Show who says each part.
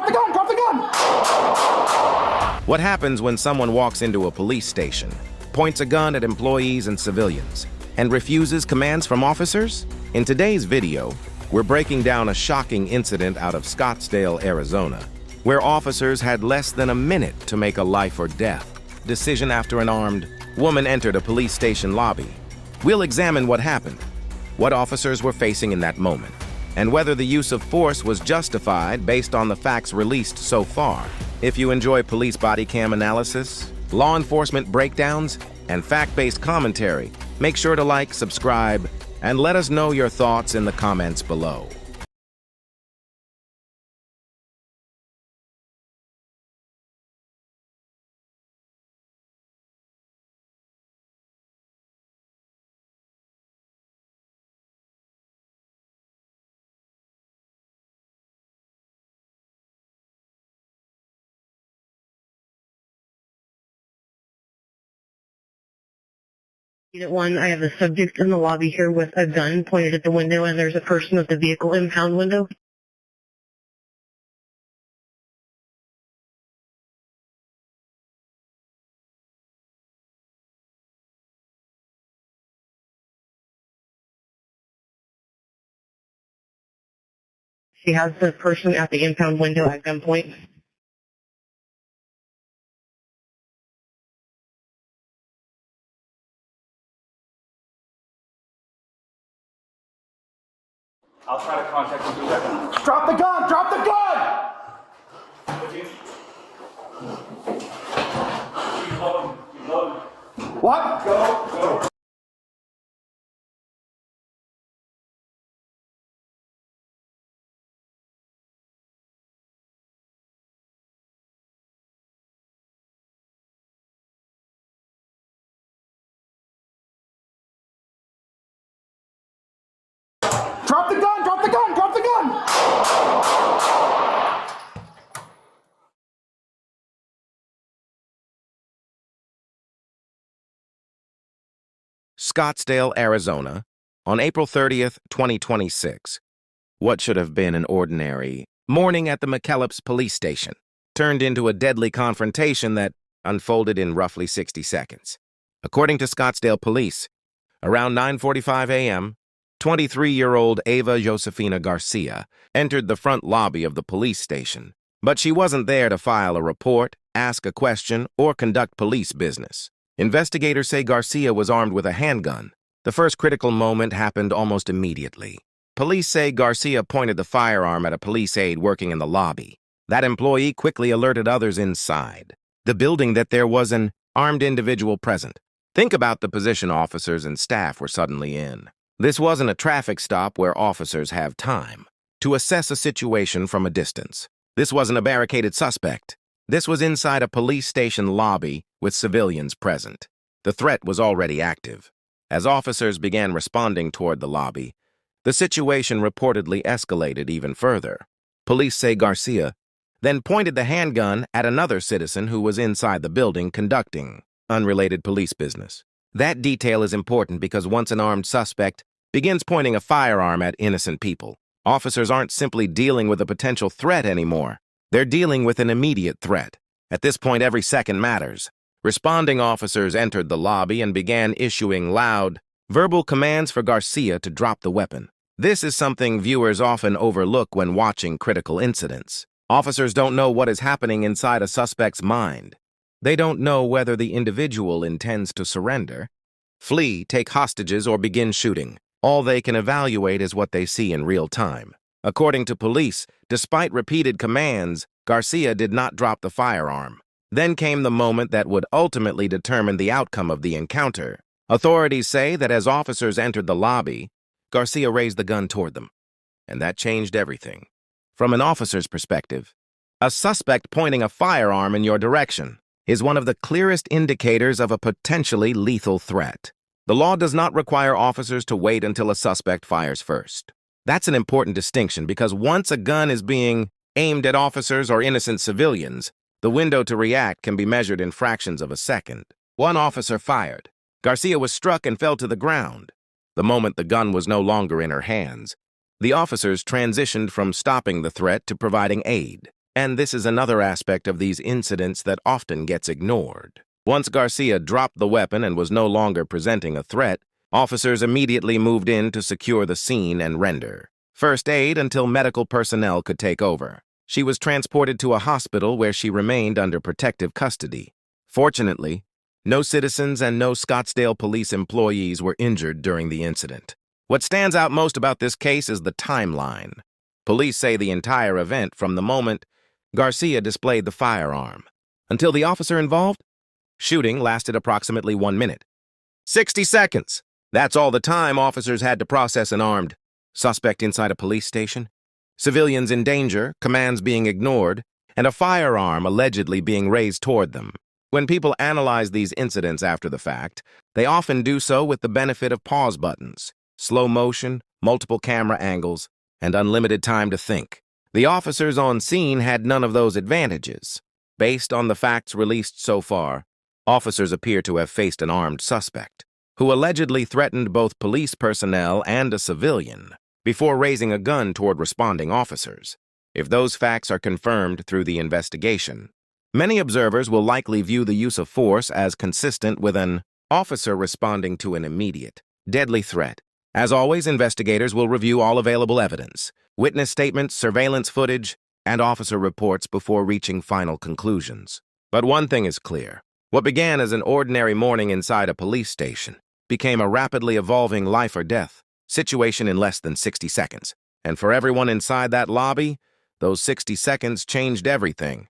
Speaker 1: the gun! Drop the gun!
Speaker 2: What happens when someone walks into a police station, points a gun at employees and civilians, and refuses commands from officers? In today's video, we're breaking down a shocking incident out of Scottsdale, Arizona, where officers had less than a minute to make a life or death decision after an armed woman entered a police station lobby. We'll examine what happened, what officers were facing in that moment, and whether the use of force was justified based on the facts released so far. If you enjoy police body cam analysis, law enforcement breakdowns, and fact-based commentary, make sure to like, subscribe, and let us know your thoughts in the comments below.
Speaker 3: Unit 1, I have a subject in the lobby here with a gun pointed at the window, and there's a person at the vehicle impound window. She has the person at the impound window at gunpoint.
Speaker 1: I'll try to contact him through that. Drop the gun! Drop the gun! Keep loading. Keep loading. What? Go. Drop the gun! Drop the gun! Drop the gun!
Speaker 2: Scottsdale, Arizona, on April 30th, 2026. What should have been an ordinary morning at the McKellips police station turned into a deadly confrontation that unfolded in roughly 60 seconds. According to Scottsdale police, around 9:45 a.m., 23-year-old Ava Josefina Garcia entered the front lobby of the police station, but she wasn't there to file a report, ask a question, or conduct police business. Investigators say Garcia was armed with a handgun. The first critical moment happened almost immediately. Police say Garcia pointed the firearm at a police aide working in the lobby. That employee quickly alerted others inside the building that there was an armed individual present. Think about the position officers and staff were suddenly in. This wasn't a traffic stop where officers have time to assess a situation from a distance. This wasn't a barricaded suspect. This was inside a police station lobby with civilians present. The threat was already active. As officers began responding toward the lobby, the situation reportedly escalated even further. Police say Garcia then pointed the handgun at another citizen who was inside the building conducting unrelated police business. That detail is important because once an armed suspect begins pointing a firearm at innocent people, officers aren't simply dealing with a potential threat anymore. They're dealing with an immediate threat. At this point, every second matters. Responding officers entered the lobby and began issuing loud, verbal commands for Garcia to drop the weapon. This is something viewers often overlook when watching critical incidents. Officers don't know what is happening inside a suspect's mind. They don't know whether the individual intends to surrender, flee, take hostages, or begin shooting. All they can evaluate is what they see in real time. According to police, despite repeated commands, Garcia did not drop the firearm. Then came the moment that would ultimately determine the outcome of the encounter. Authorities say that as officers entered the lobby, Garcia raised the gun toward them, and that changed everything. From an officer's perspective, a suspect pointing a firearm in your direction is one of the clearest indicators of a potentially lethal threat. The law does not require officers to wait until a suspect fires first. That's an important distinction because once a gun is being aimed at officers or innocent civilians, the window to react can be measured in fractions of a second. One officer fired. Garcia was struck and fell to the ground. The moment the gun was no longer in her hands, the officers transitioned from stopping the threat to providing aid. And this is another aspect of these incidents that often gets ignored. Once Garcia dropped the weapon and was no longer presenting a threat, officers immediately moved in to secure the scene and render first aid until medical personnel could take over. She was transported to a hospital where she remained under protective custody. Fortunately, no citizens and no Scottsdale police employees were injured during the incident. What stands out most about this case is the timeline. Police say the entire event, from the moment Garcia displayed the firearm until the officer involved, shooting lasted approximately 1 minute. 60 seconds! That's all the time officers had to process an armed suspect inside a police station. Civilians in danger, commands being ignored, and a firearm allegedly being raised toward them. When people analyze these incidents after the fact, they often do so with the benefit of pause buttons, slow motion, multiple camera angles, and unlimited time to think. The officers on scene had none of those advantages. Based on the facts released so far, officers appear to have faced an armed suspect, who allegedly threatened both police personnel and a civilian before raising a gun toward responding officers. If those facts are confirmed through the investigation, many observers will likely view the use of force as consistent with an officer responding to an immediate, deadly threat. As always, investigators will review all available evidence, witness statements, surveillance footage, and officer reports before reaching final conclusions. But one thing is clear. What began as an ordinary morning inside a police station became a rapidly evolving life-or-death situation in less than 60 seconds. And for everyone inside that lobby, those 60 seconds changed everything.